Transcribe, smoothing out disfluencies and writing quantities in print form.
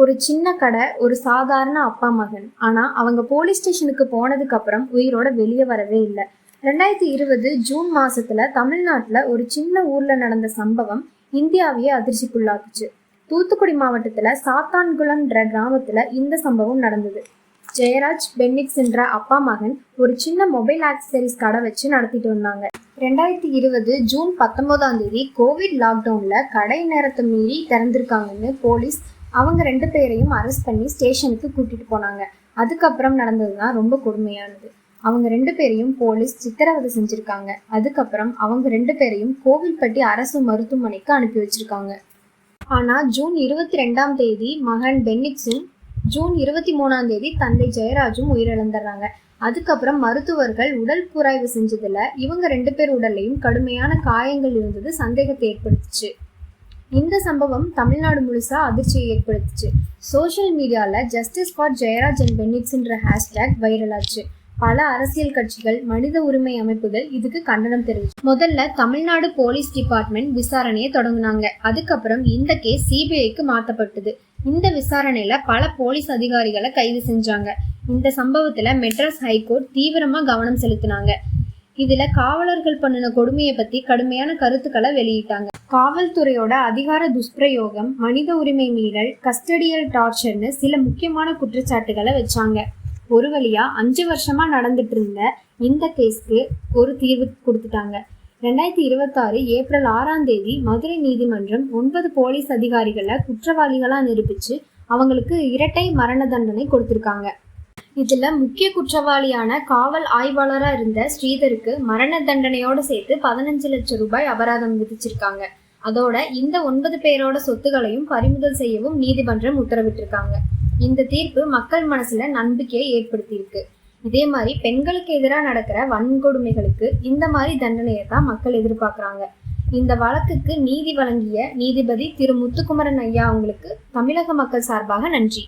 ஒரு சின்ன கடை, ஒரு சாதாரண அப்பா மகன். ஆனா அவங்க போலீஸ் ஸ்டேஷனுக்கு போனதுக்கு அப்புறம் உயிரோட வெளியே வரவே இல்லை. 2020 ஜூன் மாசத்துல தமிழ்நாட்டுல ஒரு சின்ன ஊர்ல நடந்த சம்பவம் இந்தியாவையே அதிர்ச்சிக்குள்ளாக்குச்சு. தூத்துக்குடி மாவட்டத்துல சாத்தான்குளம்ன்ற கிராமத்துல இந்த சம்பவம் நடந்தது. ஜெயராஜ் பென்னிக்ஸ் என்ற அப்பா மகன் ஒரு சின்ன மொபைல் ஆக்சசரிஸ் கடை வச்சு நடத்திட்டு வந்தாங்க. 2020 ஜூன் 19 கோவிட் லாக்டவுன்ல கடை நேரத்தை மீறி திறந்திருக்காங்கன்னு போலீஸ் அவங்க 2 பேரையும் அரெஸ்ட் பண்ணி ஸ்டேஷனுக்கு கூட்டிட்டு போனாங்க. அதுக்கப்புறம் நடந்ததுதான் ரொம்ப கொடுமையானது. அவங்க 2 பேரையும் போலீஸ் சித்திரவதை செஞ்சிருக்காங்க. அதுக்கப்புறம் அவங்க 2 பேரையும் கோவில்பட்டி அரசு மருத்துவமனைக்கு அனுப்பி வச்சிருக்காங்க. ஆனா ஜூன் 22 மகன் பென்னிக்ஸும், ஜூன் 23 தந்தை ஜெயராஜும் உயிரிழந்துடுறாங்க. அதுக்கப்புறம் மருத்துவர்கள் உடல் புராய்வு செஞ்சதுல இவங்க 2 பேர் உடல்லையும் கடுமையான காயங்கள் இருந்தது சந்தேகத்தை ஏற்படுத்துச்சு. இந்த சம்பவம் தமிழ்நாடு முழுசா அதிர்ச்சியை ஏற்படுத்துச்சு. சோஷியல் மீடியால ஜஸ்டிஸ் ஃபார் ஜெயராஜ் அண்ட் பென்னிக்ஸ்ன்ற ஹேஷ்டேக் வைரல் ஆச்சு. பல அரசியல் கட்சிகள், மனித உரிமை அமைப்புகள் இதுக்கு கண்டனம் தெரிவிச்சு. முதல்ல தமிழ்நாடு போலீஸ் டிபார்ட்மெண்ட் விசாரணையை தொடங்கினாங்க. அதுக்கப்புறம் இந்த கேஸ் சிபிஐக்கு மாற்றப்பட்டது. இந்த விசாரணையில பல போலீஸ் அதிகாரிகளை கைது செஞ்சாங்க. இந்த சம்பவத்துல மெட்ராஸ் ஹைகோர்ட் தீவிரமா கவனம் செலுத்தினாங்க. இதுல காவலர்கள் பண்ணின கொடுமையை பத்தி கடுமையான கருத்துக்களை வெளியிட்டாங்க. காவல்துறையோட அதிகார துஷ்பிரயோகம், மனித உரிமை மீறல், கஸ்டடியல் டார்ச்சர்னு சில முக்கியமான குற்றச்சாட்டுகளை வச்சாங்க. ஒரு வழியா 5 வருஷமா நடந்துட்டு இருந்த இந்த கேஸ்க்கு ஒரு தீர்வு கொடுத்துட்டாங்க. 2026 ஏப்ரல் 6 மதுரை நீதிமன்றம் 9 போலீஸ் அதிகாரிகளை குற்றவாளிகளா நிரூபிச்சு அவங்களுக்கு இரட்டை மரண தண்டனை கொடுத்திருக்காங்க. இதுல முக்கிய குற்றவாளியான காவல் ஆய்வாளரா இருந்த ஸ்ரீதருக்கு மரண தண்டனையோட சேர்த்து 15 லட்சம் ரூபாய் அபராதம் விதிச்சிருக்காங்க. அதோட இந்த 9 பேரோட சொத்துக்களையும் பறிமுதல் செய்யவும் நீதிமன்றம் உத்தரவிட்டிருக்காங்க. இந்த தீர்ப்பு மக்கள் மனசுல நம்பிக்கையை ஏற்படுத்தியிருக்கு. இதே மாதிரி பெண்களுக்கு எதிராக நடக்கிற வன்கொடுமைகளுக்கு இந்த மாதிரி தண்டனையை தான் மக்கள் எதிர்பார்க்குறாங்க. இந்த வழக்குக்கு நீதி வழங்கிய நீதிபதி திரு முத்துக்குமரன் ஐயா அவங்களுக்கு தமிழக மக்கள் சார்பாக நன்றி.